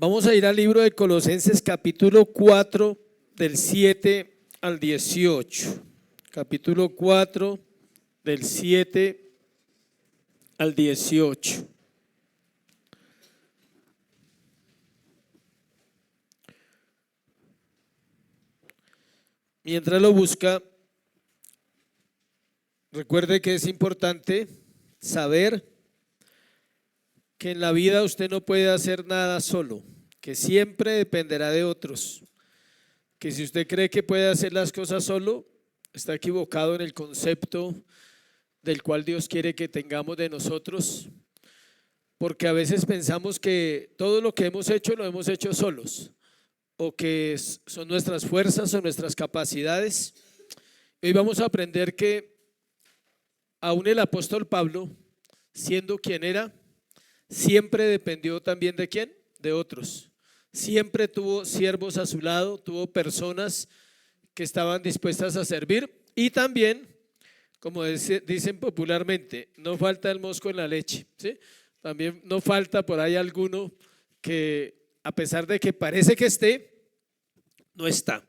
Vamos a ir al libro de Colosenses capítulo 4 del 7 al 18. Capítulo 4 del 7 al 18. Mientras lo busca, recuerde que es importante saber que en la vida usted no puede hacer nada solo, que siempre dependerá de otros, que si usted cree que puede hacer las cosas solo, está equivocado en el concepto del cual Dios quiere que tengamos de nosotros, porque a veces pensamos que todo lo que hemos hecho lo hemos hecho solos, o que son nuestras fuerzas o nuestras capacidades. Hoy vamos a aprender que aún el apóstol Pablo, siendo quien era, siempre dependió también ¿de quién? De otros. Siempre tuvo siervos a su lado, tuvo personas que estaban dispuestas a servir y también, como dicen popularmente, no falta el mosco en la leche, ¿sí? También no falta por ahí alguno que a pesar de que parece que esté, no está.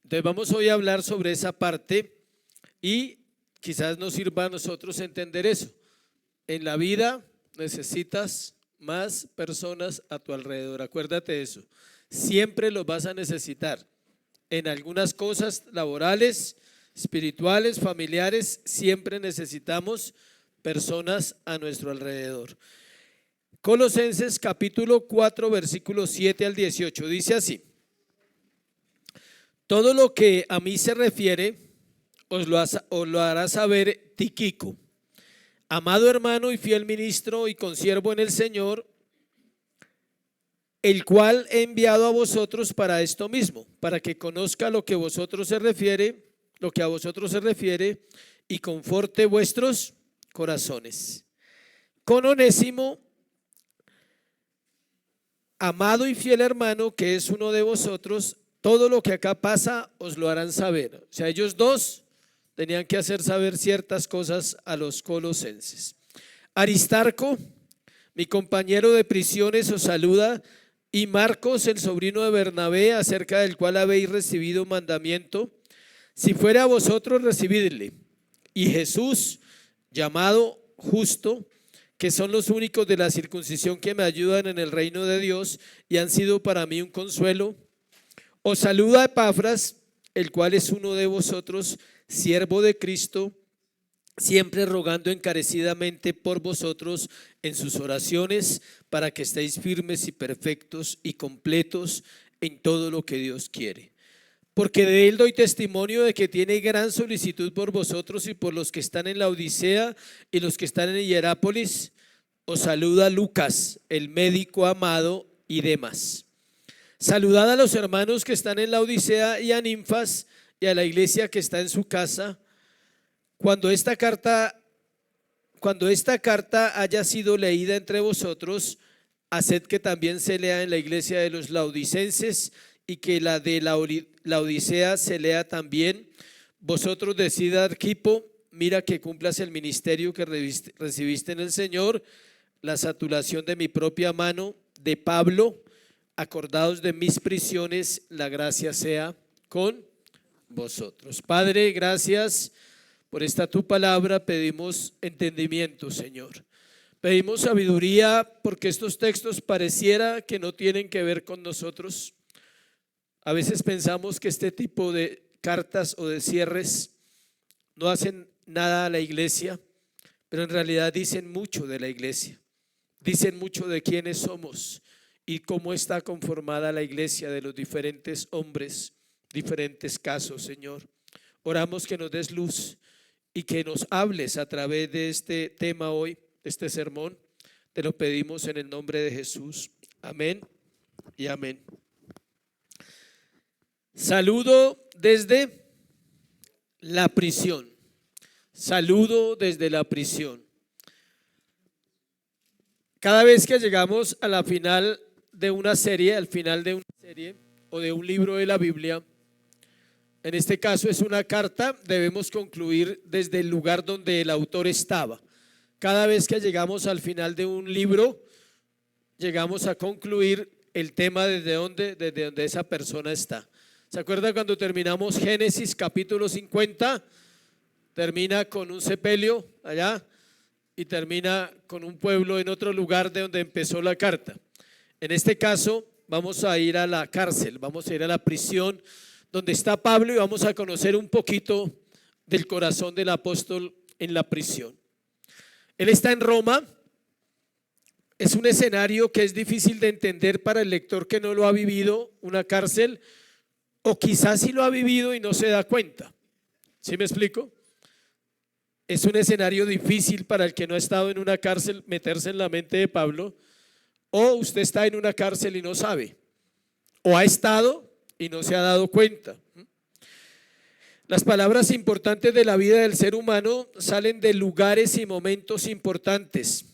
Entonces vamos hoy a hablar sobre esa parte y quizás nos sirva a nosotros entender eso. En la vida necesitas más personas a tu alrededor, acuérdate de eso, siempre los vas a necesitar en algunas cosas laborales, espirituales, familiares, siempre necesitamos personas a nuestro alrededor. Colosenses capítulo 4 versículos 7 al 18 dice así: todo lo que a mí se refiere os lo hará saber Tíquico, amado hermano y fiel ministro y consiervo en el Señor, el cual he enviado a vosotros para esto mismo, para que conozca lo que a vosotros se refiere y conforte vuestros corazones. Con Onésimo, amado y fiel hermano, que es uno de vosotros, todo lo que acá pasa os lo harán saber. O sea, ellos dos tenían que hacer saber ciertas cosas a los colosenses. Aristarco, mi compañero de prisiones, os saluda, y Marcos, el sobrino de Bernabé, acerca del cual habéis recibido mandamiento. Si fuere a vosotros, recibidle. Y Jesús, llamado Justo, que son los únicos de la circuncisión que me ayudan en el reino de Dios y han sido para mí un consuelo. Os saluda Epafras, el cual es uno de vosotros, siervo de Cristo, siempre rogando encarecidamente por vosotros en sus oraciones, para que estéis firmes y perfectos y completos en todo lo que Dios quiere. Porque de él doy testimonio de que tiene gran solicitud por vosotros y por los que están en la Odisea y los que están en Hierápolis. Os saluda Lucas, el médico amado, y Demas. Saludad a los hermanos que están en la Odisea y a Ninfas y a la iglesia que está en su casa. Cuando esta carta haya sido leída entre vosotros, haced que también se lea en la iglesia de los laodicenses y que la de la Odisea se lea también. Vosotros decid a Arquipo, mira que cumplas el ministerio que recibiste en el Señor, la saturación de mi propia mano, de Pablo. Acordaos de mis prisiones, la gracia sea con vosotros. Padre, gracias por esta tu palabra, pedimos entendimiento, Señor. Pedimos sabiduría porque estos textos pareciera que no tienen que ver con nosotros. A veces pensamos que este tipo de cartas o de cierres no hacen nada a la iglesia, pero en realidad dicen mucho de la iglesia, dicen mucho de quiénes somos y cómo está conformada la iglesia, de los diferentes hombres, diferentes casos, Señor. Oramos que nos des luz y que nos hables a través de este tema hoy, este sermón. Te lo pedimos en el nombre de Jesús. Amén y amén. Saludo desde la prisión. Saludo desde la prisión. Cada vez que llegamos a la final de una serie, al final de una serie o de un libro de la Biblia, en este caso es una carta, debemos concluir desde el lugar donde el autor estaba. Cada vez que llegamos al final de un libro, llegamos a concluir el tema desde donde esa persona está. ¿Se acuerda cuando terminamos Génesis capítulo 50? Termina con un sepelio allá y termina con un pueblo en otro lugar de donde empezó la carta. En este caso vamos a ir a la cárcel, vamos a ir a la prisión donde está Pablo y vamos a conocer un poquito del corazón del apóstol en la prisión. Él está en Roma. Es un escenario que es difícil de entender para el lector que no lo ha vivido, una cárcel, o quizás sí lo ha vivido y no se da cuenta. ¿Sí me explico? Es un escenario difícil para el que no ha estado en una cárcel meterse en la mente de Pablo, o usted está en una cárcel y no sabe, o ha estado y no se ha dado cuenta. Las palabras importantes de la vida del ser humano salen de lugares y momentos importantes.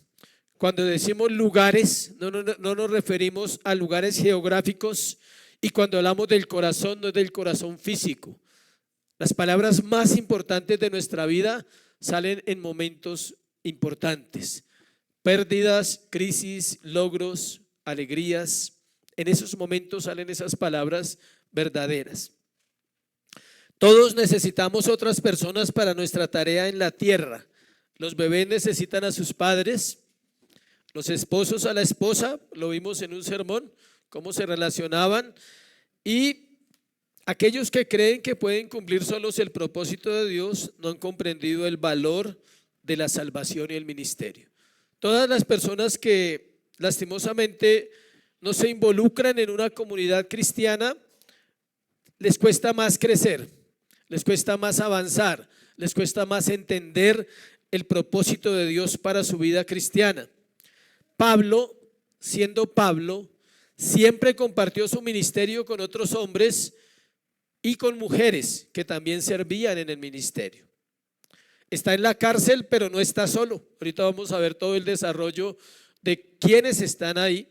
Cuando decimos lugares, no nos referimos a lugares geográficos, y cuando hablamos del corazón, no es del corazón físico. Las palabras más importantes de nuestra vida salen en momentos importantes. Pérdidas, crisis, logros, alegrías. En esos momentos salen esas palabras verdaderas. Todos necesitamos otras personas para nuestra tarea en la tierra. Los bebés necesitan a sus padres, los esposos a la esposa, lo vimos en un sermón, cómo se relacionaban, y aquellos que creen que pueden cumplir solos el propósito de Dios no han comprendido el valor de la salvación y el ministerio. Todas las personas que lastimosamente no se involucran en una comunidad cristiana, les cuesta más crecer, les cuesta más avanzar, les cuesta más entender el propósito de Dios para su vida cristiana. Pablo, siendo Pablo, siempre compartió su ministerio con otros hombres y con mujeres que también servían en el ministerio. Está en la cárcel, pero no está solo. Ahorita vamos a ver todo el desarrollo de quienes están ahí.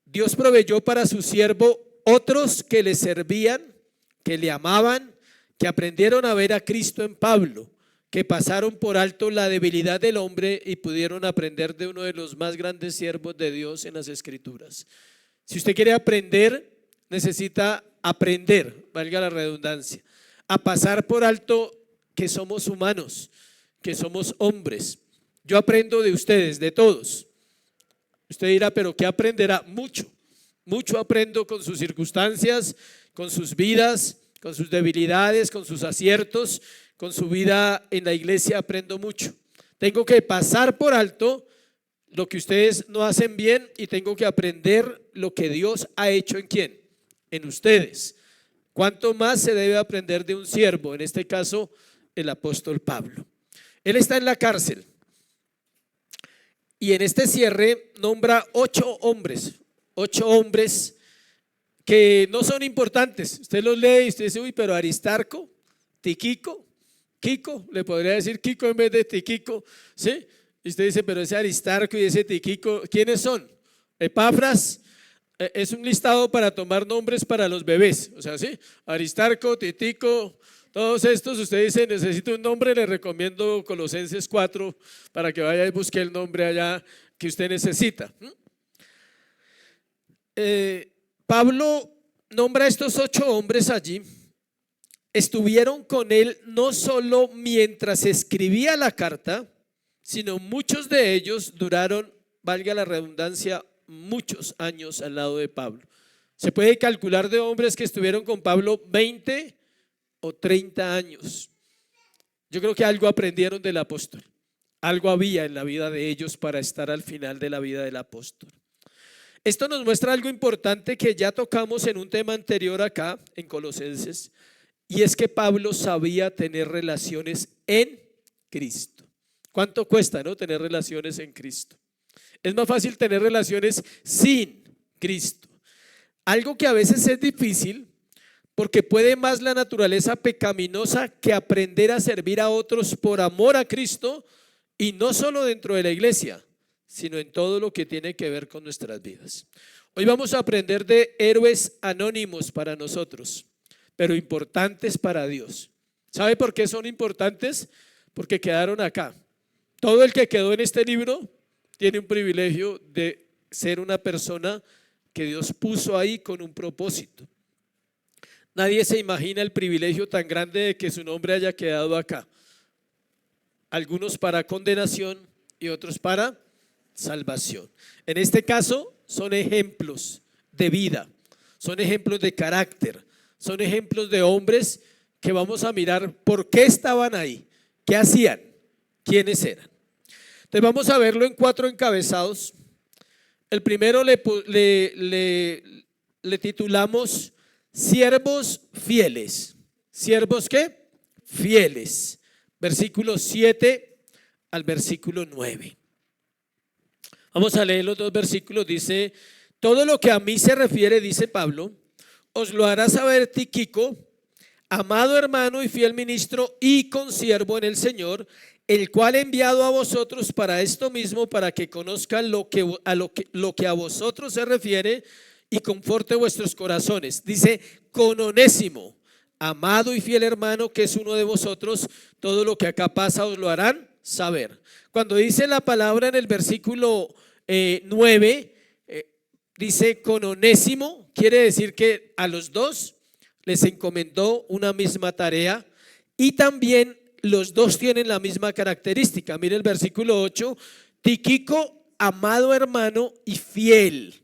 Dios proveyó para su siervo otros que le servían, que le amaban, que aprendieron a ver a Cristo en Pablo, que pasaron por alto la debilidad del hombre y pudieron aprender de uno de los más grandes siervos de Dios en las Escrituras. Si usted quiere aprender, necesita aprender, valga la redundancia, a pasar por alto que somos humanos, que somos hombres. Yo aprendo de ustedes, de todos. Usted dirá, pero ¿qué aprenderá? Mucho aprendo con sus circunstancias, con sus vidas, con sus debilidades, con sus aciertos, con su vida en la iglesia aprendo mucho. Tengo que pasar por alto lo que ustedes no hacen bien y tengo que aprender lo que Dios ha hecho en quién, en ustedes. ¿Cuánto más se debe aprender de un siervo? En este caso, el apóstol Pablo. Él está en la cárcel y en este cierre nombra 8 hombres que no son importantes. Usted los lee y usted dice, uy, pero Aristarco, Tíquico, Kiko, le podría decir Kiko en vez de Tíquico, ¿sí? Y usted dice, pero ese Aristarco y ese Tíquico, ¿quiénes son? Epafras, es un listado para tomar nombres para los bebés, o sea, ¿sí? Aristarco, Tíquico, todos estos, usted dice, necesito un nombre, le recomiendo Colosenses 4 para que vaya y busque el nombre allá que usted necesita. Pablo nombra a estos 8 hombres allí. Estuvieron con él no solo mientras escribía la carta, sino muchos de ellos duraron, valga la redundancia, muchos años al lado de Pablo. Se puede calcular de hombres que estuvieron con Pablo 20 o 30 años. Yo creo que algo aprendieron del apóstol, algo había en la vida de ellos para estar al final de la vida del apóstol. Esto nos muestra algo importante que ya tocamos en un tema anterior acá en Colosenses, y es que Pablo sabía tener relaciones en Cristo. ¿Cuánto cuesta, no, tener relaciones en Cristo? Es más fácil tener relaciones sin Cristo. Algo que a veces es difícil porque puede más la naturaleza pecaminosa que aprender a servir a otros por amor a Cristo, y no solo dentro de la iglesia, sino en todo lo que tiene que ver con nuestras vidas. Hoy vamos a aprender de héroes anónimos para nosotros, pero importantes para Dios. ¿Sabe por qué son importantes? Porque quedaron acá. Todo el que quedó en este libro tiene un privilegio de ser una persona que Dios puso ahí con un propósito. Nadie se imagina el privilegio tan grande de que su nombre haya quedado acá. Algunos para condenación y otros para salvación. En este caso son ejemplos de vida, son ejemplos de carácter, son ejemplos de hombres que vamos a mirar por qué estaban ahí, qué hacían, quiénes eran. Entonces vamos a verlo en 4 encabezados. El primero le titulamos siervos fieles. ¿Siervos qué? Fieles. Versículo 7 al versículo 9. Vamos a leer los 2 versículos. Dice: todo lo que a mí se refiere, dice Pablo, os lo hará saber Tíquico, amado hermano y fiel ministro y consiervo en el Señor, el cual he enviado a vosotros para esto mismo, para que conozcan lo que a vosotros se refiere y conforte vuestros corazones. Dice: con Onésimo, amado y fiel hermano, que es uno de vosotros, todo lo que acá pasa os lo harán saber. Cuando dice la palabra en el versículo 9, dice con Onésimo, quiere decir que a los dos les encomendó una misma tarea y también los dos tienen la misma característica. Mire el versículo 8, Tíquico, amado hermano y fiel.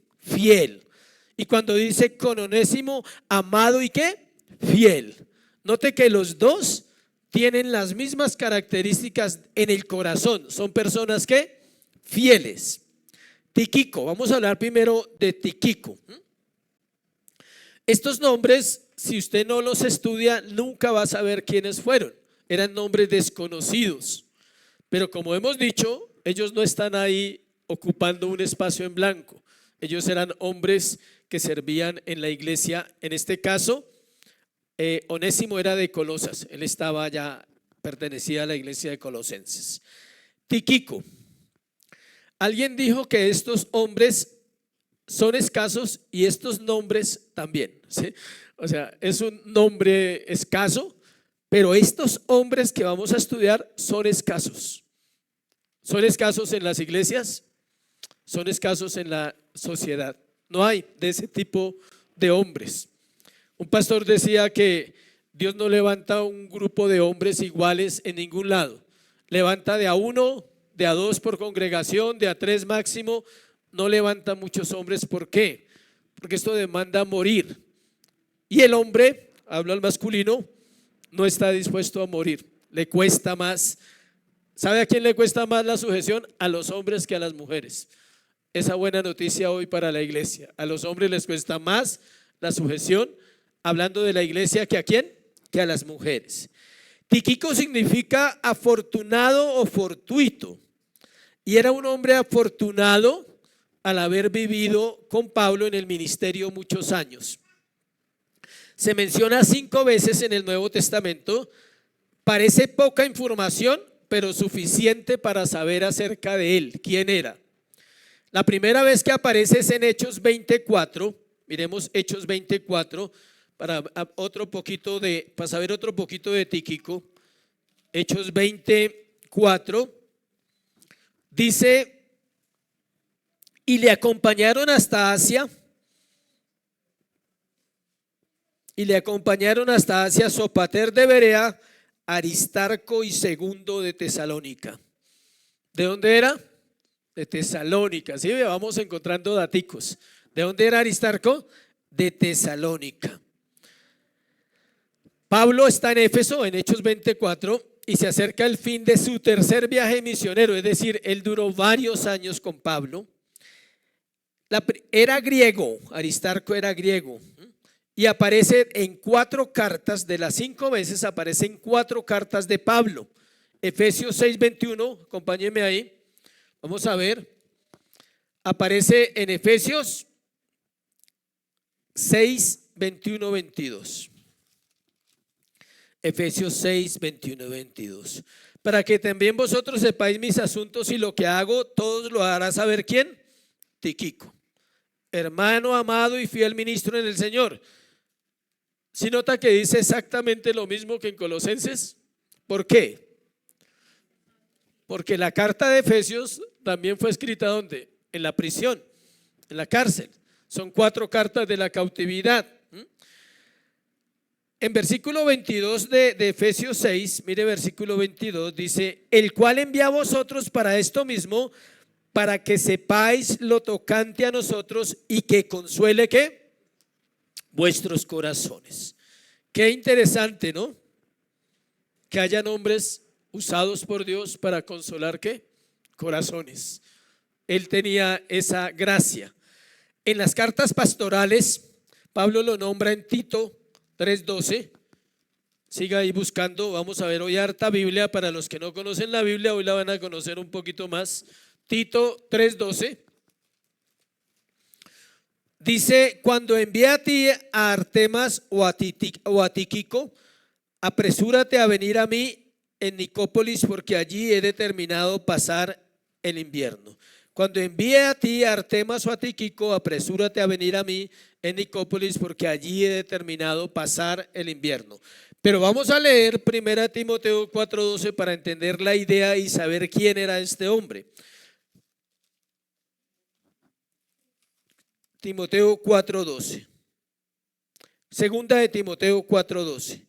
Y cuando dice con Onésimo, amado y ¿qué? Fiel. Note que los dos tienen las mismas características en el corazón. Son personas que fieles. Tíquico, vamos a hablar primero de Tíquico. Estos nombres, si usted no los estudia, nunca va a saber quiénes fueron. Eran nombres desconocidos. Pero como hemos dicho, ellos no están ahí ocupando un espacio en blanco. Ellos eran hombres que servían en la iglesia. En este caso, Onésimo era de Colosas. Él estaba ya, pertenecía a la iglesia de Colosenses. Tíquico. Alguien dijo que estos hombres son escasos y estos nombres también, ¿sí? O sea, es un nombre escaso, pero estos hombres que vamos a estudiar son escasos. Son escasos en las iglesias, son escasos en la sociedad. No hay de ese tipo de hombres. Un pastor decía que Dios no levanta un grupo de hombres iguales en ningún lado. Levanta de a 1, de a 2 por congregación, de a 3 máximo. No levanta muchos hombres. ¿Por qué? Porque esto demanda morir. Y el hombre, hablo al masculino, no está dispuesto a morir. Le cuesta más. ¿Sabe a quién le cuesta más la sujeción? A los hombres que a las mujeres. Esa buena noticia hoy para la iglesia. A los hombres les cuesta más la sujeción, hablando de la iglesia, ¿que a quién? Que a las mujeres. Tíquico significa afortunado o fortuito. Y era un hombre afortunado al haber vivido con Pablo en el ministerio muchos años. Se menciona 5 veces en el Nuevo Testamento. Parece poca información, pero suficiente para saber acerca de él, quién era. La primera vez que aparece es en Hechos 24. Miremos Hechos 24 para saber otro poquito de Tíquico. Hechos 24 dice: y le acompañaron hasta Asia. Sopater de Berea, Aristarco y Segundo de Tesalónica. ¿De dónde era? De Tesalónica. Sí, vamos encontrando daticos. ¿De dónde era Aristarco? De Tesalónica. Pablo está en Éfeso en Hechos 24 y se acerca el fin de su tercer viaje misionero, es decir, él duró varios años con Pablo. Era griego, Aristarco era griego, y aparece en 4 cartas, de las 5 veces aparecen 4 cartas de Pablo. Efesios 6:21, acompáñenme ahí, vamos a ver, aparece en Efesios 6:21-22. Efesios 6:21-22. Para que también vosotros sepáis mis asuntos y lo que hago, todos lo hará saber ¿quién? Tíquico, hermano amado y fiel ministro en el Señor. ¿Sí nota que dice exactamente lo mismo que en Colosenses? ¿Por qué? Porque la carta de Efesios también fue escrita ¿dónde? En la prisión, en la cárcel. Son 4 cartas de la cautividad. En versículo 22 de Efesios 6, mire versículo 22, dice: el cual envía a vosotros para esto mismo, para que sepáis lo tocante a nosotros y que consuele ¿qué? Vuestros corazones. Qué interesante, ¿no? Que hayan hombres usados por Dios para consolar ¿qué? Corazones. Él tenía esa gracia. En las cartas pastorales, Pablo lo nombra en Tito 3:12. Siga ahí buscando. Vamos a ver hoy harta Biblia. Para los que no conocen la Biblia, hoy la van a conocer un poquito más. Tito 3:12 dice: cuando envíe a ti a Artemas o a Tíquico, apresúrate a venir a mí en Nicópolis, porque allí he determinado pasar el invierno. Cuando envíe a ti a Artemas o a Tíquico, apresúrate a venir a mí en Nicópolis, porque allí he determinado pasar el invierno. Pero vamos a leer 1 Timoteo 4:12 para entender la idea y saber quién era este hombre. Timoteo 4:12. Segunda de Timoteo 4:12.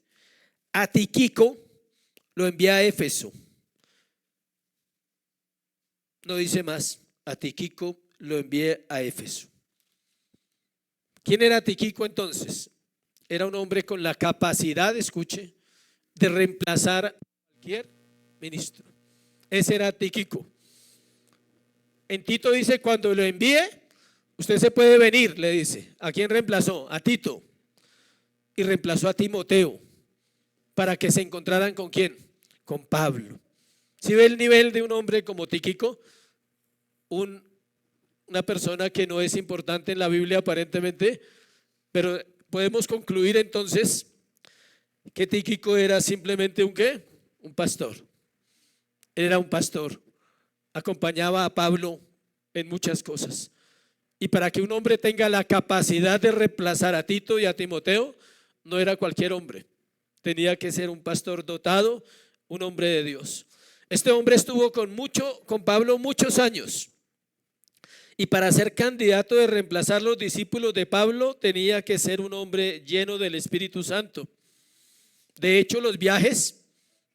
A Tíquico lo envía a Éfeso. No dice más. A Tíquico lo envié a Éfeso. ¿Quién era Tíquico entonces? Era un hombre con la capacidad, escuche, de reemplazar a cualquier ministro. Ese era Tíquico. En Tito dice: cuando lo envíe, usted se puede venir, le dice. ¿A quién reemplazó? A Tito. Y reemplazó a Timoteo para que se encontraran ¿con quién? Con Pablo. ¿Sí ve el nivel de un hombre como Tíquico? Una persona que no es importante en la Biblia aparentemente, pero podemos concluir entonces que Tíquico era simplemente un ¿qué? Un pastor. Era un pastor. Acompañaba a Pablo en muchas cosas. Y para que un hombre tenga la capacidad de reemplazar a Tito y a Timoteo, no era cualquier hombre. Tenía que ser un pastor dotado, un hombre de Dios. Este hombre estuvo con Pablo muchos años. Y para ser candidato de reemplazar los discípulos de Pablo, tenía que ser un hombre lleno del Espíritu Santo. De hecho, los viajes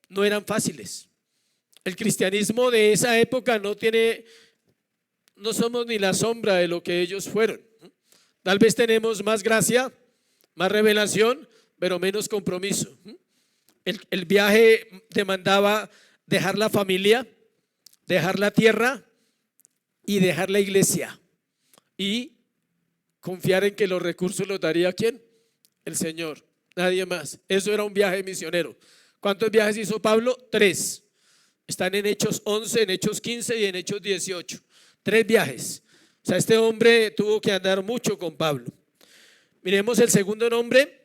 no eran fáciles. El cristianismo de esa época no somos ni la sombra de lo que ellos fueron. Tal vez tenemos más gracia, más revelación, pero menos compromiso. El viaje demandaba dejar la familia, dejar la tierra y dejar la iglesia y confiar en que los recursos los daría ¿quién? El Señor, nadie más. Eso era un viaje misionero. ¿Cuántos viajes hizo Pablo? 3. Están en Hechos 11, en Hechos 15 y en Hechos 18. 3 viajes. O sea, este hombre tuvo que andar mucho con Pablo. Miremos el segundo nombre,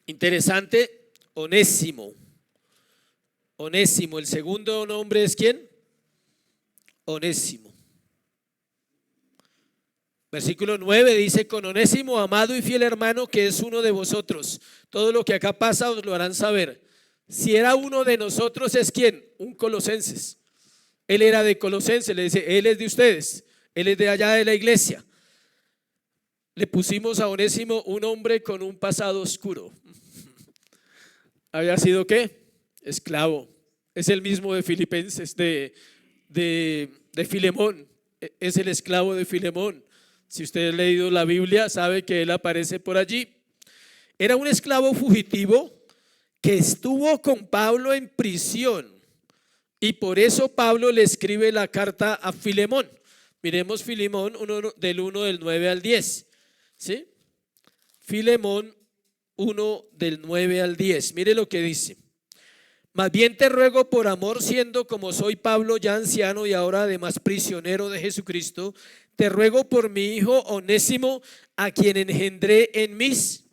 interesante, Onésimo. Onésimo, el segundo nombre es ¿quién? Onésimo. Versículo 9 dice: con Onésimo, amado y fiel hermano, que es uno de vosotros. Todo lo que acá pasa os lo harán saber. Si era uno de nosotros, ¿es quién? Un colosenses. Él era de Colosenses, le dice: él es de ustedes, él es de allá de la iglesia. Le pusimos a Onésimo un hombre con un pasado oscuro. ¿Había sido qué? Esclavo. Es el mismo de Filipenses, de Filemón. Es el esclavo de Filemón. Si usted ha leído la Biblia, sabe que él aparece por allí. Era un esclavo fugitivo que estuvo con Pablo en prisión. Y por eso Pablo le escribe la carta a Filemón. Miremos Filemón del 1 del 9 al 10. ¿Sí? Filemón 1 del 9 al 10. Mire lo que dice: más bien te ruego por amor, siendo como soy Pablo ya anciano y ahora además prisionero de Jesucristo, te ruego por mi hijo Onésimo, a quien engendré en mis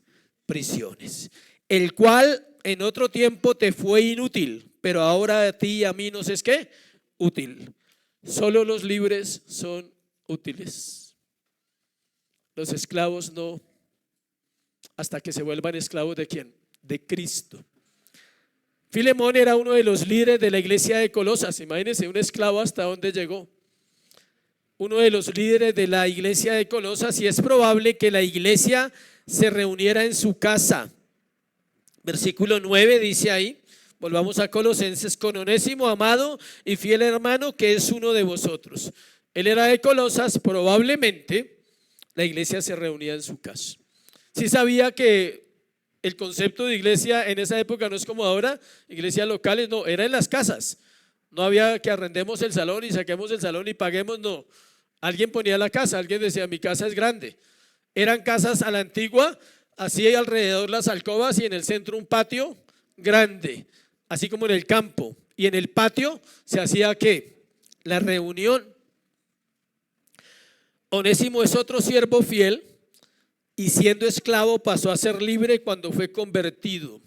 prisiones, el cual en otro tiempo te fue inútil, pero ahora a ti y a mí nos es ¿qué? Útil. Solo los libres son útiles. Los esclavos no, hasta que se vuelvan esclavos ¿de quién? De Cristo. Filemón era uno de los líderes de la iglesia de Colosas. Imagínense, un esclavo hasta dónde llegó. uno de los líderes de la iglesia de Colosas, y es probable que la iglesia se reuniera en su casa. Versículo 9 dice ahí, volvamos a Colosenses, con Onésimo, amado y fiel hermano, que es uno de vosotros. Él era de Colosas, probablemente la iglesia se reunía en su casa. Sí sabía que el concepto de iglesia en esa época no es como ahora, iglesias locales, no, era en las casas. No había que arrendemos el salón y saquemos el salón y paguemos, no. Alguien ponía la casa, alguien decía, mi casa es grande. Eran casas a la antigua, así alrededor las alcobas y en el centro un patio grande, así como en el campo. Y en el patio se hacía ¿qué? La reunión. Onésimo es otro siervo fiel y siendo esclavo pasó a ser libre cuando fue convertido.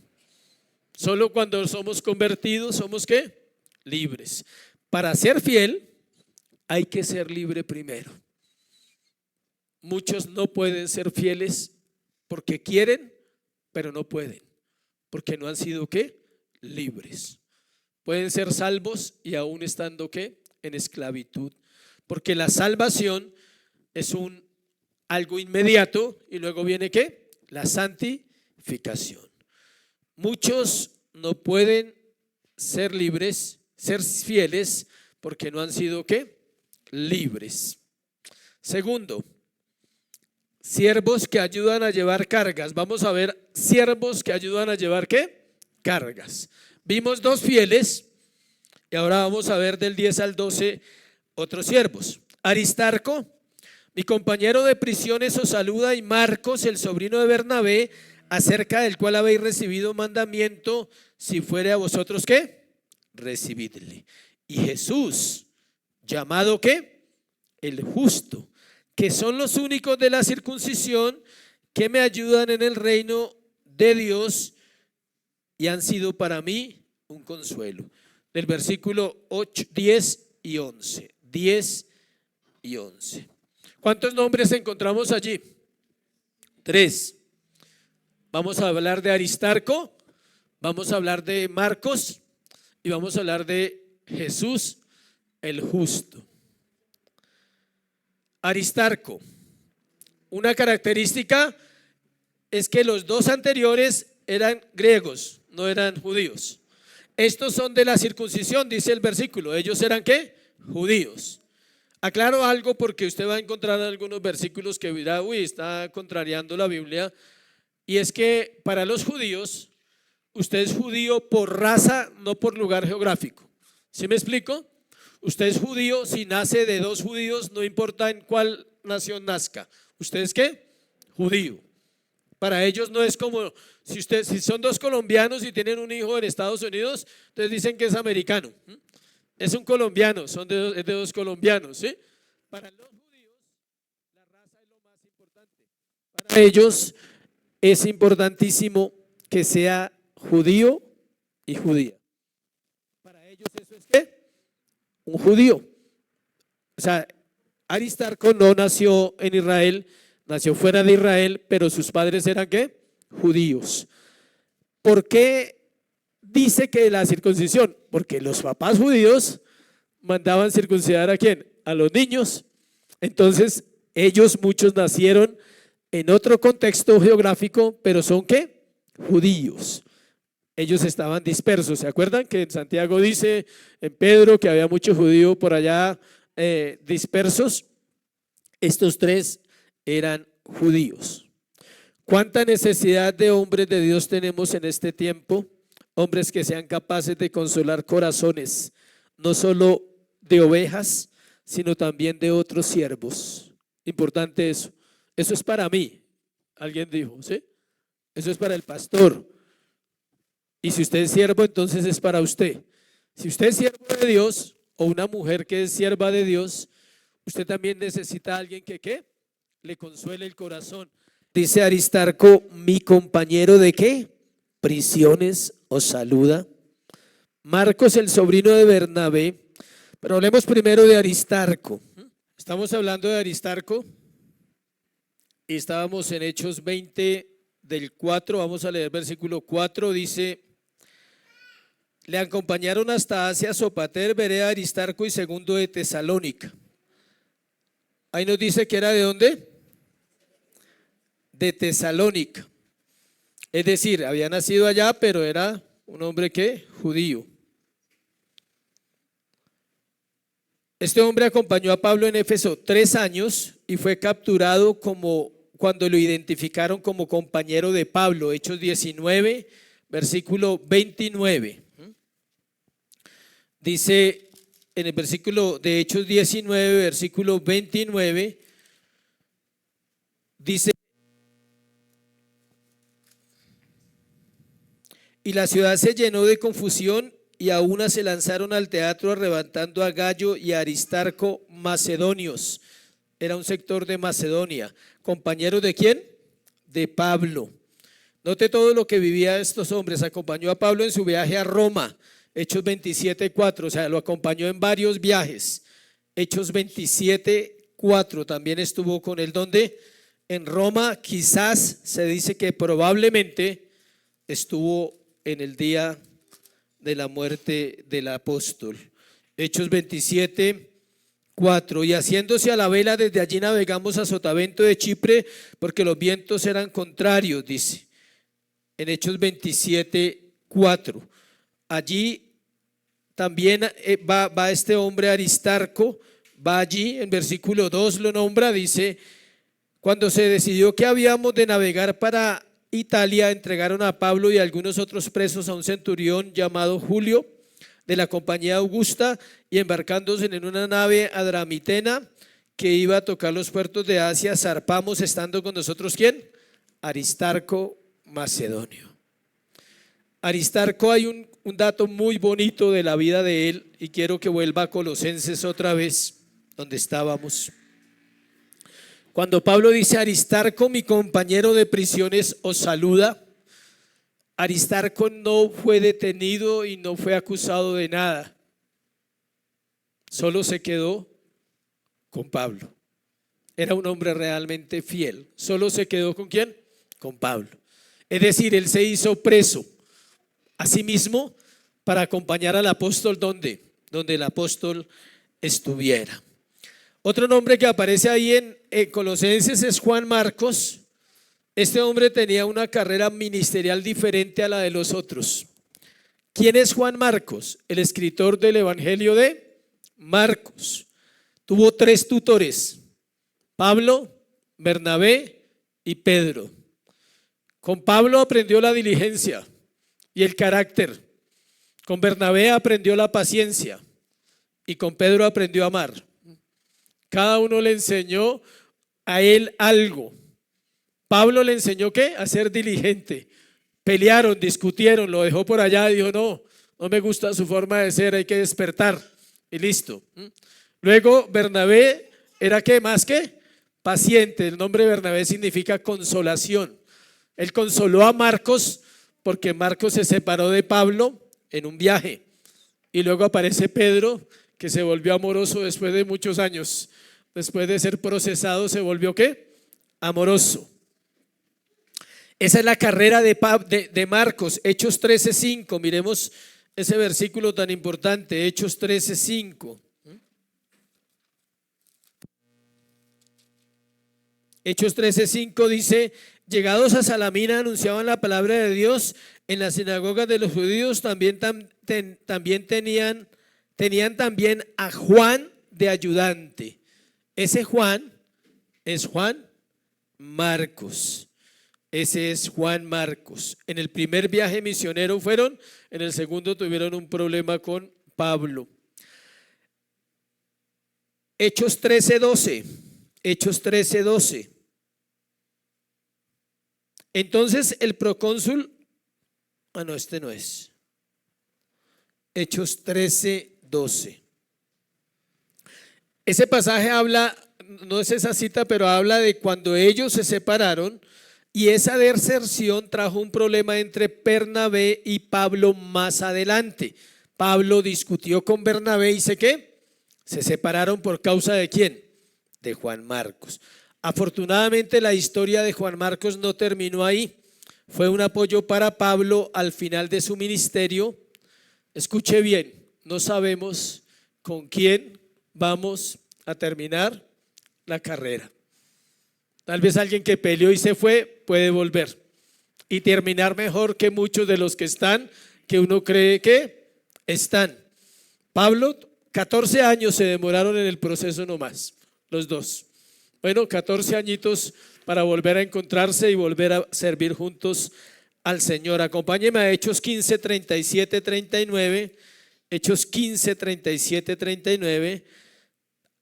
Solo cuando somos convertidos somos ¿qué? Libres. Para ser fiel hay que ser libre primero. Muchos no pueden ser fieles porque quieren, pero no pueden, porque no han sido ¿qué? Libres. Pueden ser salvos y aún estando ¿qué? En esclavitud, porque la salvación es algo inmediato y luego viene ¿qué? La santificación. Muchos no pueden ser libres, ser fieles, porque no han sido ¿qué? Libres. Segundo, siervos que ayudan a llevar cargas. Vamos a ver siervos que ayudan a llevar ¿qué? Cargas. Vimos dos fieles y ahora vamos a ver del 10 al 12 otros siervos. Aristarco, mi compañero de prisiones, os saluda, y Marcos, el sobrino de Bernabé, acerca del cual habéis recibido mandamiento, si fuere a vosotros ¿qué? Recibidle. Y Jesús, llamado ¿qué? El justo, que son los únicos de la circuncisión que me ayudan en el reino de Dios y han sido para mí un consuelo. Del versículo 8, 10 y 11. 10 y 11. ¿Cuántos nombres encontramos allí? 3. Vamos a hablar de Aristarco, vamos a hablar de Marcos y vamos a hablar de Jesús el justo. Aristarco, una característica es que los dos anteriores eran griegos, no eran judíos. Estos son de la circuncisión, dice el versículo. ¿Ellos eran qué? Judíos. Aclaro algo porque usted va a encontrar algunos versículos que dirá, uy, está contrariando la Biblia. Y es que para los judíos, usted es judío por raza, no por lugar geográfico. ¿Sí me explico? Usted es judío si nace de dos judíos, no importa en cuál nación nazca. ¿Usted es qué? Judío. Para ellos no es como si son dos colombianos y tienen un hijo en Estados Unidos, entonces dicen que es americano. Es un colombiano, es de dos colombianos, ¿sí? Para los judíos la raza es lo más importante. Para ellos es importantísimo que sea judío y judía. Para ellos eso es ¿qué? Un judío. O sea, Aristarco no nació en Israel, nació fuera de Israel, pero sus padres eran ¿qué? Judíos. ¿Por qué dice que la circuncisión? Porque los papás judíos mandaban circuncidar ¿a quién? A los niños. Entonces ellos muchos nacieron en otro contexto geográfico, pero son ¿qué? Judíos. Ellos estaban dispersos. ¿Se acuerdan que en Santiago dice, en Pedro, que había mucho judío por allá dispersos? Estos tres eran judíos. ¿Cuánta necesidad de hombres de Dios tenemos en este tiempo? Hombres que sean capaces de consolar corazones, no solo de ovejas, sino también de otros siervos. Importante eso. Eso es para mí, alguien dijo, ¿sí? Eso es para el pastor. Y si usted es siervo, entonces es para usted. Si usted es siervo de Dios o una mujer que es sierva de Dios, usted también necesita a alguien que ¿qué? Le consuele el corazón. Dice Aristarco, mi compañero de ¿qué? Prisiones os saluda. Marcos, el sobrino de Bernabé. Pero hablemos primero de Aristarco. Estamos hablando de Aristarco y estábamos en Hechos 20 del 4, vamos a leer versículo 4, dice: le acompañaron hasta Asia Sopater, Berea, Aristarco y Segundo de Tesalónica. Ahí nos dice que era ¿de dónde? De Tesalónica. Es decir, había nacido allá, pero era un hombre que judío. Este hombre acompañó a Pablo en Éfeso 3 años y fue capturado cuando lo identificaron como compañero de Pablo. Hechos 19, versículo 29. Dice en el versículo de Hechos 19, versículo 29, dice: y la ciudad se llenó de confusión y a una se lanzaron al teatro arrebatando a Gallo y a Aristarco, macedonios. Era un sector de Macedonia. ¿Compañeros de quién? De Pablo. Note todo lo que vivían estos hombres. Acompañó a Pablo en su viaje a Roma, Hechos 27:4, o sea, lo acompañó en varios viajes. Hechos 27:4, también estuvo con él. ¿Dónde? En Roma. Quizás se dice que probablemente estuvo en el día de la muerte del apóstol. Hechos 27:4, y haciéndose a la vela desde allí navegamos a Sotavento de Chipre, porque los vientos eran contrarios, dice en Hechos 27:4. Allí también va este hombre Aristarco, va allí, en versículo 2 lo nombra, dice: cuando se decidió que habíamos de navegar para Italia, entregaron a Pablo y a algunos otros presos a un centurión llamado Julio, de la compañía Augusta, y embarcándose en una nave adramitena que iba a tocar los puertos de Asia, zarpamos, estando con nosotros ¿quién? Aristarco, macedonio. Aristarco, hay un dato muy bonito de la vida de él, y quiero que vuelva a Colosenses otra vez, donde estábamos. Cuando Pablo dice: Aristarco, mi compañero de prisiones, os saluda. Aristarco no fue detenido y no fue acusado de nada, solo se quedó con Pablo. Era un hombre realmente fiel. Solo se quedó ¿con quién? Con Pablo. Es decir, él se hizo preso a sí mismo para acompañar al apóstol donde el apóstol estuviera. Otro nombre que aparece ahí en Colosenses es Juan Marcos. Este hombre tenía una carrera ministerial diferente a la de los otros. ¿Quién es Juan Marcos? El escritor del Evangelio de Marcos. Tuvo 3 tutores: Pablo, Bernabé y Pedro. Con Pablo aprendió la diligencia y el carácter. Con Bernabé aprendió la paciencia y con Pedro aprendió a amar. Cada uno le enseñó a él algo. Pablo le enseñó ¿qué? A ser diligente. Pelearon, discutieron, lo dejó por allá y dijo: no me gusta su forma de ser, hay que despertar, y listo. Luego Bernabé era ¿qué? Más que paciente. El nombre Bernabé significa consolación. Él consoló a Marcos porque Marcos se separó de Pablo en un viaje, y luego aparece Pedro, que se volvió amoroso después de muchos años. Después de ser procesado se volvió ¿qué? Amoroso. Esa es la carrera de Marcos. Hechos 13:5, miremos ese versículo tan importante. Hechos 13:5. Hechos 13:5 dice: llegados a Salamina anunciaban la palabra de Dios en las sinagogas de los judíos. También tenían también a Juan de ayudante. Ese Juan es Juan Marcos. Ese es Juan Marcos. En el primer viaje misionero fueron, en el segundo tuvieron un problema con Pablo. Hechos 13:12. Hechos 13:12. Entonces el procónsul, no, este no es. Hechos 13:12. Ese pasaje habla, no es esa cita, pero habla de cuando ellos se separaron, y esa deserción trajo un problema entre Bernabé y Pablo más adelante. Pablo discutió con Bernabé y dice que se separaron por causa de ¿quién? De Juan Marcos. Afortunadamente la historia de Juan Marcos no terminó ahí. Fue un apoyo para Pablo al final de su ministerio. Escuche bien, no sabemos con quién vamos a terminar la carrera. Tal vez alguien que peleó y se fue puede volver y terminar mejor que muchos de los que están, que uno cree que están. Pablo, 14 años se demoraron en el proceso nomás, los dos. Bueno, 14 añitos para volver a encontrarse y volver a servir juntos al Señor. Acompáñeme a Hechos 15, 37, 39. Hechos 15, 37, 39.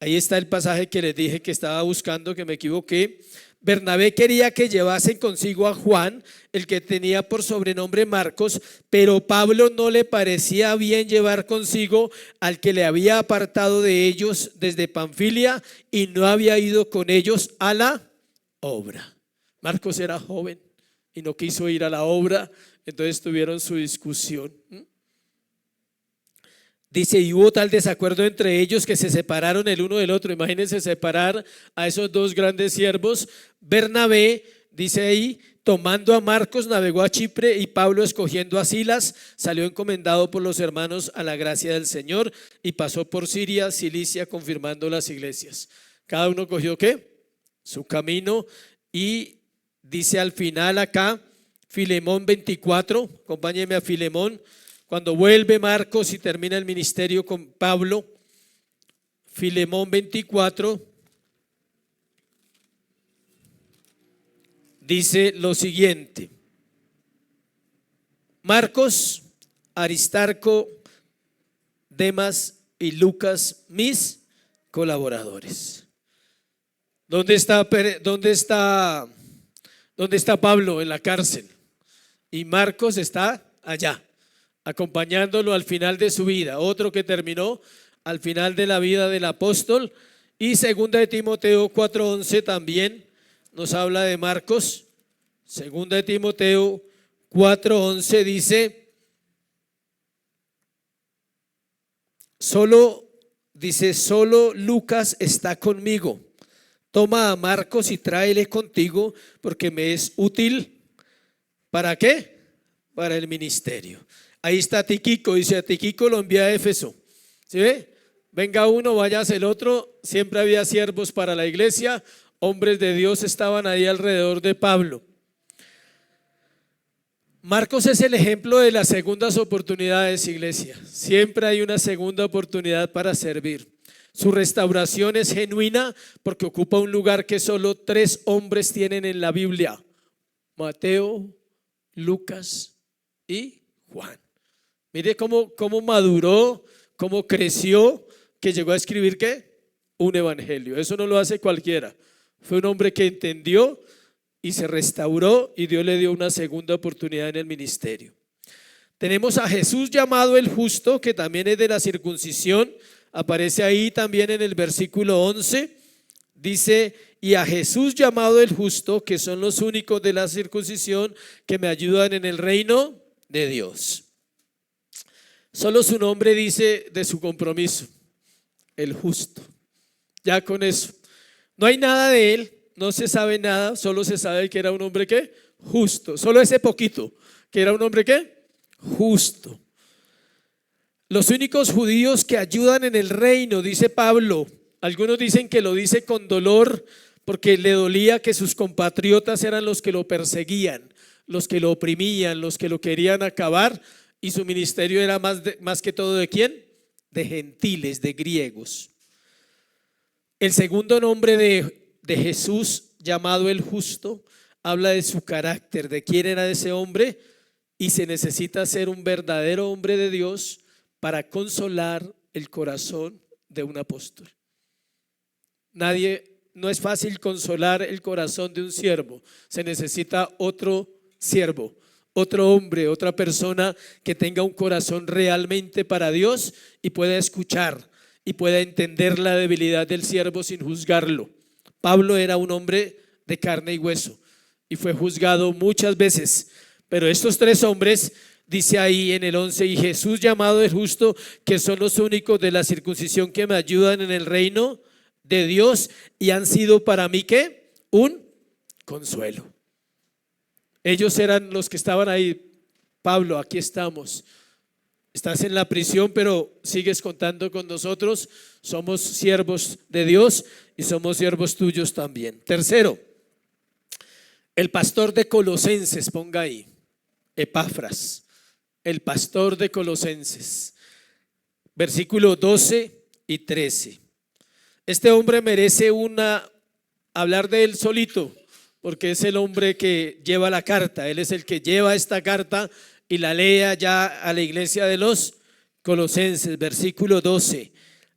Ahí está el pasaje que les dije que estaba buscando, que me equivoqué. Bernabé quería que llevasen consigo a Juan, el que tenía por sobrenombre Marcos, pero Pablo no le parecía bien llevar consigo al que le había apartado de ellos desde Panfilia y no había ido con ellos a la obra. Marcos era joven y no quiso ir a la obra, entonces tuvieron su discusión. Dice, y hubo tal desacuerdo entre ellos que se separaron el uno del otro. Imagínense separar a esos dos grandes siervos. Bernabé, dice ahí, tomando a Marcos, navegó a Chipre, y Pablo, escogiendo a Silas, salió encomendado por los hermanos a la gracia del Señor y pasó por Siria, Cilicia, confirmando las iglesias. Cada uno cogió ¿qué? Su camino. Y dice al final acá, Filemón 24, acompáñeme a Filemón. Cuando vuelve Marcos y termina el ministerio con Pablo, Filemón 24 dice lo siguiente: Marcos, Aristarco, Demas y Lucas, mis colaboradores. ¿Dónde está Pablo? En la cárcel. Y Marcos está allá, acompañándolo al final de su vida. Otro que terminó al final de la vida del apóstol. Y segunda de Timoteo 4:11 también nos habla de Marcos. Segunda de Timoteo 4:11 dice, solo Lucas está conmigo. Toma a Marcos y tráele contigo, porque me es útil. ¿Para qué? Para el ministerio. Ahí está Tíquico, dice, a Tíquico lo envía a Éfeso. ¿Sí ve? Venga uno, vayas el otro. Siempre había siervos para la iglesia, hombres de Dios estaban ahí alrededor de Pablo. Marcos es el ejemplo de las segundas oportunidades, iglesia. Siempre hay una segunda oportunidad para servir. Su restauración es genuina porque ocupa un lugar que solo 3 hombres tienen en la Biblia: Mateo, Lucas y Juan. Mire cómo maduró, cómo creció, que llegó a escribir ¿qué? Un evangelio. Eso no lo hace cualquiera. Fue un hombre que entendió y se restauró, y Dios le dio una segunda oportunidad en el ministerio. Tenemos a Jesús llamado el justo, que también es de la circuncisión. Aparece ahí también en el versículo 11. Dice, y a Jesús llamado el justo, que son los únicos de la circuncisión que me ayudan en el reino de Dios. Solo su nombre dice de su compromiso: el justo. Ya con eso. No hay nada de él, no se sabe nada, solo se sabe que era un hombre ¿qué? Justo. Solo ese poquito, que era un hombre ¿qué? Justo. Los únicos judíos que ayudan en el reino, dice Pablo. Algunos dicen que lo dice con dolor porque le dolía que sus compatriotas eran los que lo perseguían, los que lo oprimían, los que lo querían acabar, y su ministerio era más que todo ¿de quién? De gentiles, de griegos. El segundo nombre de Jesús, llamado el justo, habla de su carácter, de quién era ese hombre, y se necesita ser un verdadero hombre de Dios para consolar el corazón de un apóstol. No es fácil consolar el corazón de un siervo. Se necesita otro siervo, otro hombre, otra persona que tenga un corazón realmente para Dios y pueda escuchar y pueda entender la debilidad del siervo sin juzgarlo. Pablo era un hombre de carne y hueso y fue juzgado muchas veces, pero estos 3 hombres, dice ahí en el 11, y Jesús llamado el justo, que son los únicos de la circuncisión que me ayudan en el reino de Dios y han sido para mí ¿qué? Un consuelo. Ellos eran los que estaban ahí. Pablo, aquí estamos Estás en la prisión, pero sigues contando con nosotros. Somos siervos de Dios y somos siervos tuyos también. Tercero, el pastor de Colosenses, ponga ahí, Epafras, el pastor de Colosenses, versículos 12 y 13. Este hombre merece hablar de él solito, porque es el hombre que lleva la carta. Él es el que lleva esta carta y la lee allá a la iglesia de los Colosenses, versículo 12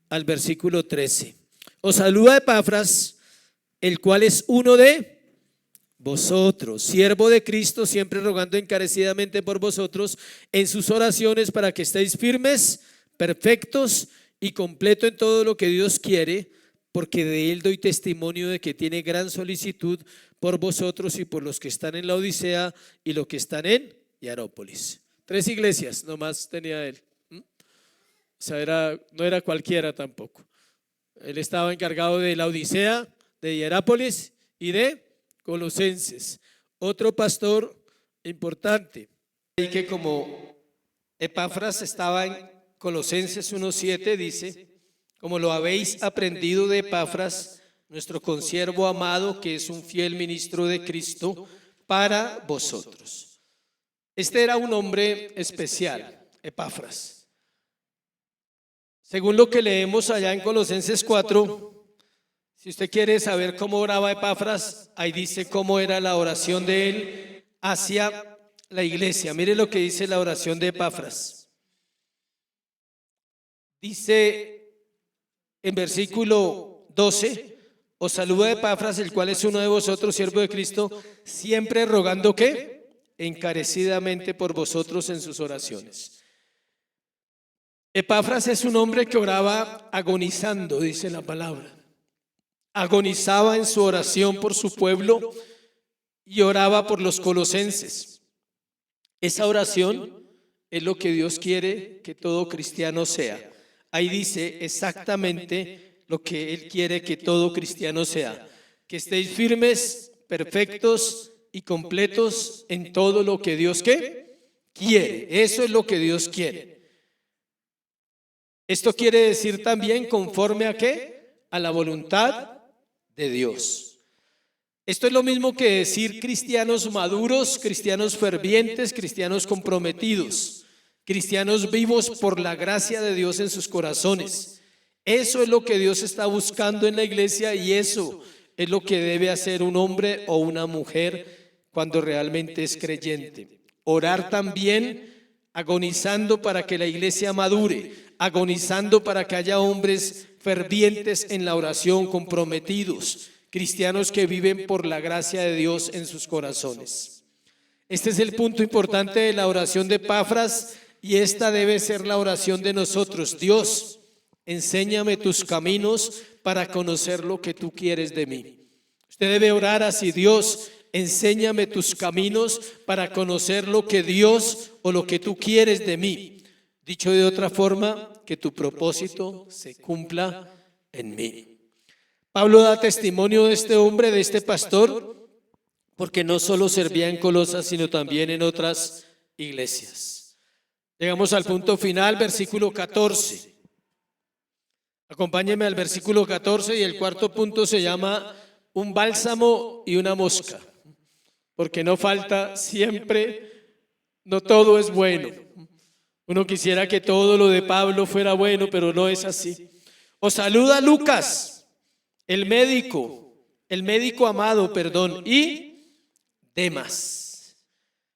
al versículo 13. Os saluda Epafras, el cual es uno de vosotros, siervo de Cristo, siempre rogando encarecidamente por vosotros en sus oraciones, para que estéis firmes, perfectos y completo en todo lo que Dios quiere, porque de él doy testimonio de que tiene gran solicitud por vosotros y por los que están en la Odisea y los que están en Hierápolis. 3 iglesias nomás tenía él. O sea, no era cualquiera tampoco. Él estaba encargado de la Odisea, de Hierápolis y de Colosenses. Otro pastor importante, y que como Epafras estaba en Colosenses 1:7, dice: como lo habéis aprendido de Epafras, nuestro consiervo amado, que es un fiel ministro de Cristo para vosotros. Este era un hombre especial, Epafras. Según lo que leemos allá en Colosenses 4, si usted quiere saber cómo oraba Epafras, ahí dice cómo era la oración de él hacia la iglesia. Mire lo que dice la oración de Epafras. Dice en versículo 12: os saluda Epafras, el cual es uno de vosotros, siervo de Cristo, siempre rogando ¿qué? Encarecidamente por vosotros en sus oraciones. Epafras es un hombre que oraba agonizando, dice la palabra. Agonizaba en su oración por su pueblo y oraba por los colosenses. Esa oración es lo que Dios quiere que todo cristiano sea. Ahí dice exactamente lo que Él quiere que todo cristiano sea: que estéis firmes, perfectos y completos en todo lo que Dios ¿qué? Quiere. Eso es lo que Dios quiere. Esto quiere decir también conforme a ¿qué? A la voluntad de Dios. Esto es lo mismo que decir cristianos maduros, cristianos fervientes, cristianos comprometidos, cristianos vivos por la gracia de Dios en sus corazones. Eso es lo que Dios está buscando en la iglesia, y eso es lo que debe hacer un hombre o una mujer cuando realmente es creyente. Orar también agonizando para que la iglesia madure, agonizando para que haya hombres fervientes en la oración, comprometidos, cristianos que viven por la gracia de Dios en sus corazones. Este es el punto importante de la oración de Epafras, y esta debe ser la oración de nosotros. Dios, enséñame tus caminos para conocer lo que tú quieres de mí. Usted debe orar así: Dios, enséñame tus caminos para conocer lo que Dios o lo que tú quieres de mí. Dicho de otra forma, que tu propósito se cumpla en mí. Pablo da testimonio de este hombre, de este pastor, porque no solo servía en Colosas, sino también en otras iglesias. Llegamos al punto final, versículo 14. Acompáñeme al versículo 14, y el cuarto punto se llama un bálsamo y una mosca, porque no falta siempre, no todo es bueno. Uno quisiera que todo lo de Pablo fuera bueno, pero no es así. Os saluda Lucas, el médico amado, y Demas.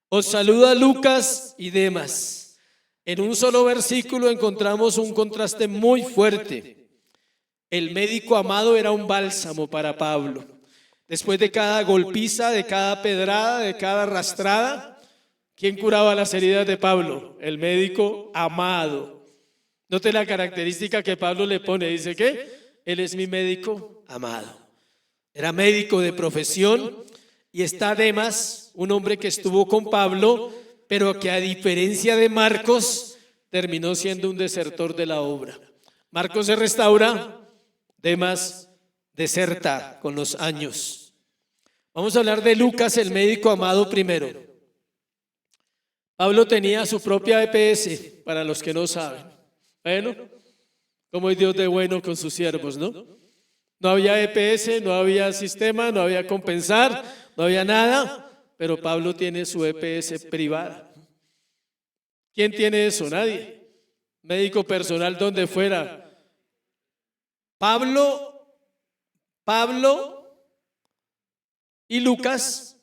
Os saluda Lucas y Demas. En un solo versículo encontramos un contraste muy fuerte. El médico amado era un bálsamo para Pablo. Después de cada golpiza, de cada pedrada, de cada arrastrada, ¿quién curaba las heridas de Pablo? El médico amado. Note la característica que Pablo le pone. Dice que él es mi médico amado. Era médico de profesión. Y está Demas, un hombre que estuvo con Pablo, pero que a diferencia de Marcos, terminó siendo un desertor de la obra. Marcos se restaura, Demas deserta con los años. Vamos a hablar de Lucas, el médico amado, primero. Pablo tenía su propia EPS, para los que no saben. Bueno, como es Dios de bueno con sus siervos, ¿no? No había EPS, no había sistema, no había compensar, no había nada, pero Pablo tiene su EPS privada. ¿Quién tiene eso? Nadie. Médico personal donde fuera. Pablo y Lucas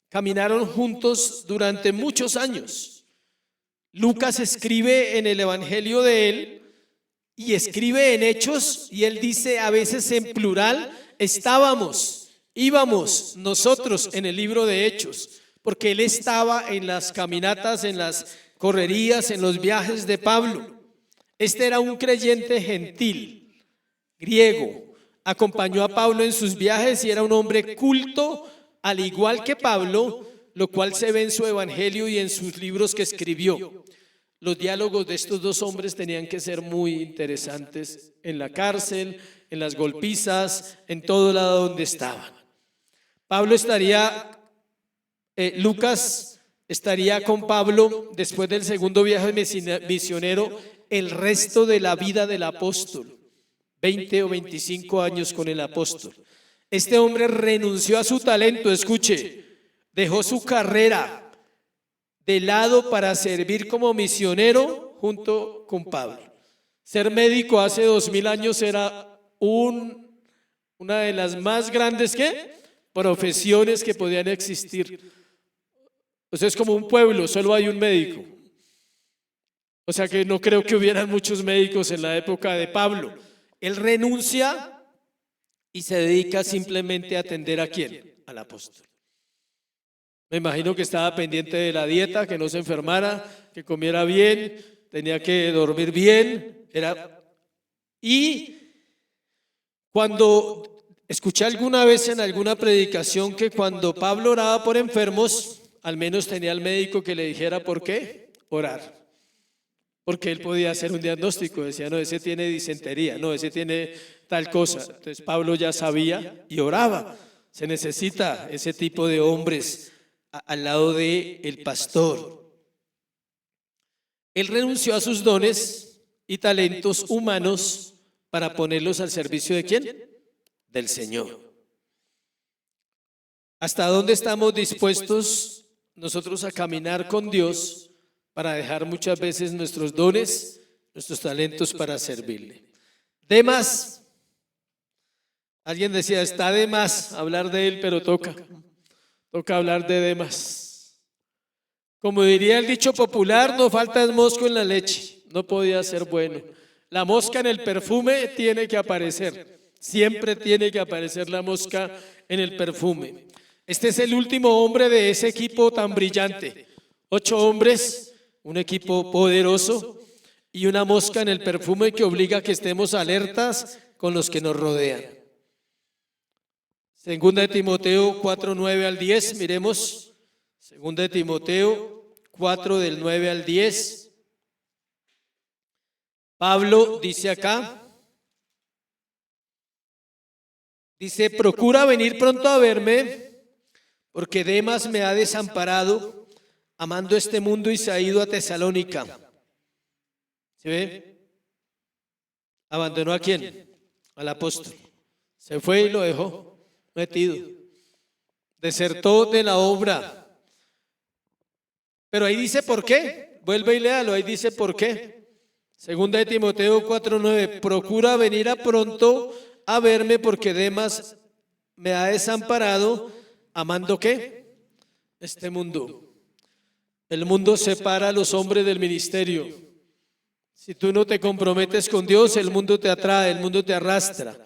caminaron juntos durante muchos años. Lucas escribe en el Evangelio de él y escribe en Hechos, y él dice a veces en plural, íbamos nosotros en el libro de Hechos, porque él estaba en las caminatas, en las correrías, en los viajes de Pablo. Este era un creyente gentil, griego, acompañó a Pablo en sus viajes y era un hombre culto, al igual que Pablo, lo cual se ve en su evangelio y en sus libros que escribió. Los diálogos de estos dos hombres tenían que ser muy interesantes en la cárcel, en las golpizas, en todo lado donde estaban. Lucas estaría con Pablo después del segundo viaje misionero el resto de la vida del apóstol, 20 o 25 años con el apóstol. Este hombre renunció a su talento, escuche, dejó su carrera de lado para servir como misionero junto con Pablo. Ser médico hace 2000 años era una de las más grandes profesiones que podían existir. O sea, es como un pueblo, solo hay un médico. O sea que no creo que hubieran muchos médicos en la época de Pablo. Él renuncia y se dedica simplemente a atender ¿a quién? Al apóstol. Me imagino que estaba pendiente de la dieta, que no se enfermara, que comiera bien, tenía que dormir bien. Y cuando escuché alguna vez en alguna predicación que cuando Pablo oraba por enfermos, al menos tenía al médico que le dijera por qué orar. Porque él podía hacer un diagnóstico, decía, no, ese tiene disentería, no, ese tiene tal cosa. Entonces Pablo ya sabía y oraba. Se necesita ese tipo de hombres al lado del pastor. Él renunció a sus dones y talentos humanos para ponerlos al servicio ¿de quién? Del Señor. ¿Hasta dónde estamos dispuestos nosotros a caminar con Dios para dejar muchas veces nuestros dones, nuestros talentos para servirle? Demas, alguien decía, está de más hablar de él, pero toca hablar de Demas. Como diría el dicho popular, no falta el mosco en la leche, no podía ser bueno. La mosca en el perfume tiene que aparecer, siempre tiene que aparecer la mosca en el perfume. Este es el último hombre de ese equipo tan brillante. 8 hombres, un equipo poderoso y una mosca en el perfume que obliga a que estemos alertas con los que nos rodean. Segunda de Timoteo 4, 9 al 10, miremos. Segunda de Timoteo 4, del 9 al 10. Pablo dice acá, dice, procura venir pronto a verme, porque Demas me ha desamparado, amando este mundo y se ha ido a Tesalónica. ¿Se ve? ¿Abandonó a quién? Al apóstol. Se fue y lo dejó metido. Desertó de la obra. Pero ahí dice por qué. Vuelve y léalo, ahí dice por qué. Segunda de Timoteo 4:9. Procura venir a pronto a verme, porque Demas me ha desamparado, amando ¿qué? Este mundo. El mundo separa a los hombres del ministerio. Si tú no te comprometes con Dios, el mundo te atrae, el mundo te arrastra.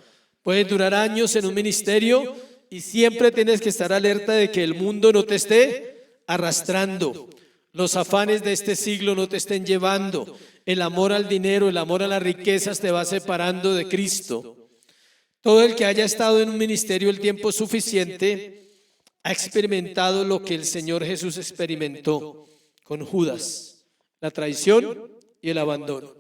Puedes durar años en un ministerio y siempre tienes que estar alerta de que el mundo no te esté arrastrando. Los afanes de este siglo no te estén llevando. El amor al dinero, el amor a las riquezas te va separando de Cristo. Todo el que haya estado en un ministerio el tiempo suficiente ha experimentado lo que el Señor Jesús experimentó con Judas, la traición y el abandono.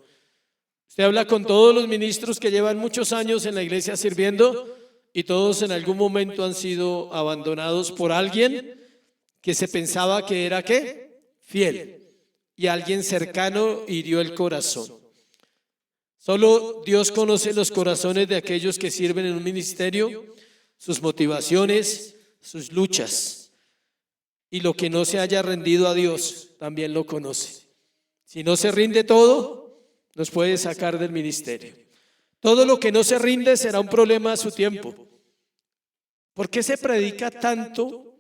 Usted habla con todos los ministros que llevan muchos años en la iglesia sirviendo y todos en algún momento han sido abandonados por alguien que se pensaba que era ¿qué? Fiel. y alguien cercano hirió el corazón. Solo Dios conoce los corazones de aquellos que sirven en un ministerio, sus motivaciones, sus luchas. Y lo que no se haya rendido a Dios, también lo conoce. Si no se rinde todo, nos puede sacar del ministerio. Todo lo que no se rinde será un problema a su tiempo. ¿Por qué se predica tanto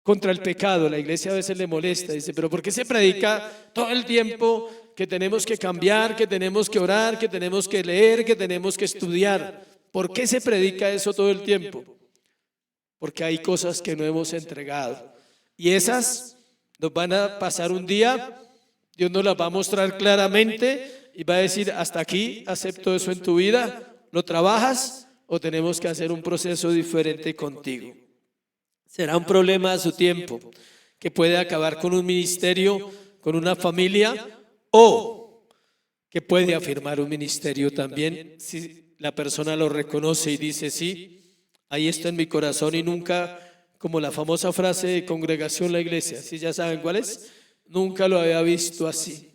contra el pecado? La iglesia a veces le molesta, dice, pero ¿por qué se predica todo el tiempo que tenemos que cambiar, que tenemos que orar, que tenemos que leer, que tenemos que estudiar? ¿Por qué se predica eso todo el tiempo? Porque hay cosas que no hemos entregado. Y esas nos van a pasar un día, Dios nos las va a mostrar claramente y va a decir, hasta aquí, acepto eso en tu vida, ¿lo trabajas o tenemos que hacer un proceso diferente contigo? Será un problema a su tiempo que puede acabar con un ministerio, con una familia, o que puede afirmar un ministerio también si la persona lo reconoce y dice, sí, ahí está en mi corazón y nunca, como la famosa frase de Congregación La Iglesia, ¿sí ya saben cuál es? Nunca lo había visto así.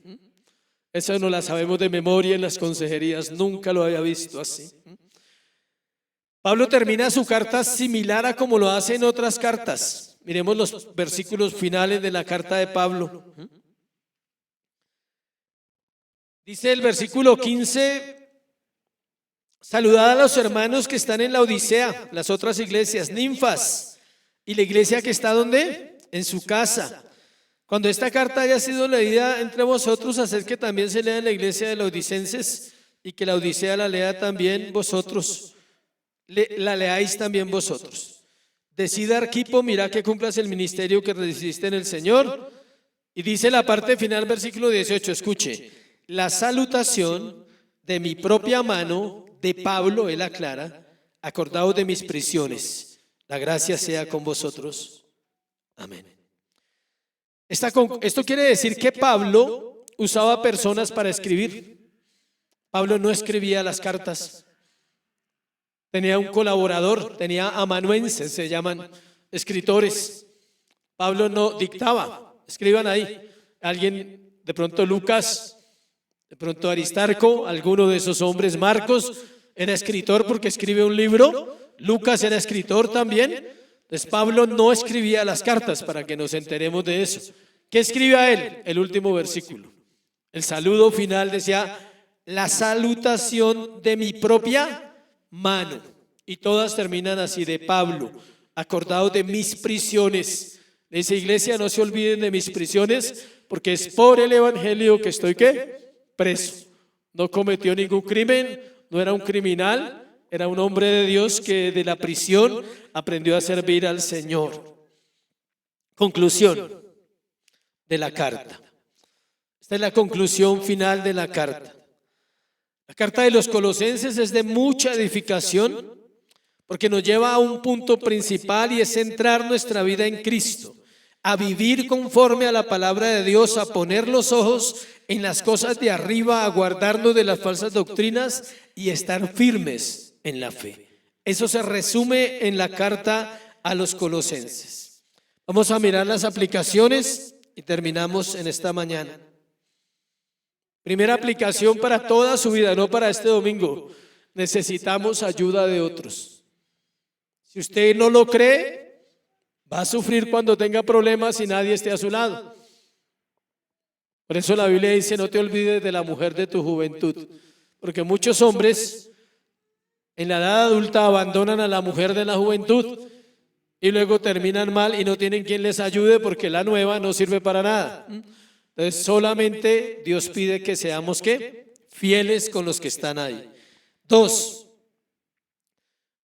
Eso no la sabemos de memoria en las consejerías, nunca lo había visto así. Pablo termina su carta similar a como lo hace en otras cartas. Miremos los versículos finales de la carta de Pablo. Dice el versículo 15, saludad a los hermanos que están en la Odisea, las otras iglesias, Ninfas, y la iglesia que está ¿dónde? En su casa. Cuando esta carta haya sido leída entre vosotros, haced que también se lea en la iglesia de los odicenses y que la Odisea la lea también vosotros, la leáis también vosotros. Decida Arquipo, mira que cumplas el ministerio que recibiste en el Señor. Y dice la parte final, versículo 18, escuche, la salutación de mi propia mano, de Pablo, él aclara, acordaos de mis prisiones, la gracia sea con vosotros. Amén. Esto quiere decir que Pablo usaba personas para escribir. Pablo no escribía las cartas. Tenía un colaborador, tenía amanuenses, se llaman escritores. Pablo no dictaba, escriban ahí. Alguien, de pronto Lucas, de pronto Aristarco, alguno de esos hombres, Marcos, era escritor porque escribe un libro. Lucas era escritor también. Entonces Pablo no escribía las cartas, para que nos enteremos de eso. ¿Qué escribe a él? El último versículo. El saludo final decía, la salutación de mi propia mano. Y todas terminan así, de Pablo, acordados de mis prisiones. Le dice, iglesia, no se olviden de mis prisiones, porque es por el evangelio que estoy, ¿qué? Preso. No cometió ningún crimen, no era un criminal, era un hombre de Dios que de la prisión aprendió a servir al Señor. Conclusión de la carta. Esta es la conclusión final de la carta. La carta de los Colosenses es de mucha edificación porque nos lleva a un punto principal y es centrar nuestra vida en Cristo, a vivir conforme a la palabra de Dios, a poner los ojos en las cosas de arriba, a guardarnos de las falsas doctrinas y estar firmes en la fe. Eso se resume en la carta a los Colosenses. Vamos a mirar las aplicaciones y terminamos en esta mañana. Primera aplicación para toda su vida, no para este domingo. Necesitamos ayuda de otros. Si usted no lo cree, va a sufrir cuando tenga problemas y nadie esté a su lado. Por eso la Biblia dice, no te olvides de la mujer de tu juventud. Porque muchos hombres en la edad adulta abandonan a la mujer de la juventud y luego terminan mal y no tienen quien les ayude porque la nueva no sirve para nada. Entonces solamente Dios pide que seamos ¿qué? Fieles con los que están ahí. 2.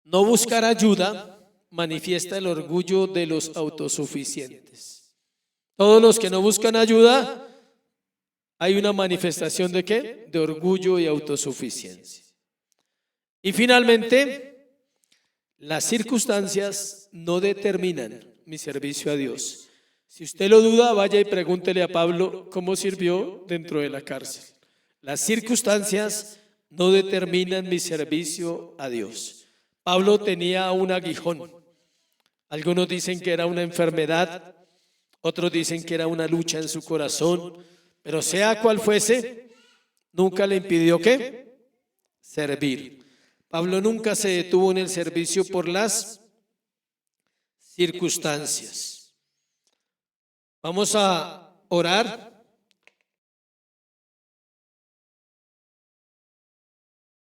No buscar ayuda manifiesta el orgullo de los autosuficientes. Todos los que no buscan ayuda, hay una manifestación ¿de qué? De orgullo y autosuficiencia. Y finalmente, las circunstancias no determinan mi servicio a Dios. Si usted lo duda, vaya y pregúntele a Pablo cómo sirvió dentro de la cárcel. Las circunstancias no determinan mi servicio a Dios. Pablo tenía un aguijón. Algunos dicen que era una enfermedad, Otros dicen que era una lucha en su corazón, pero sea cual fuese, nunca le impidió ¿qué? Servir. Pablo nunca se detuvo en el servicio por las circunstancias. Vamos a orar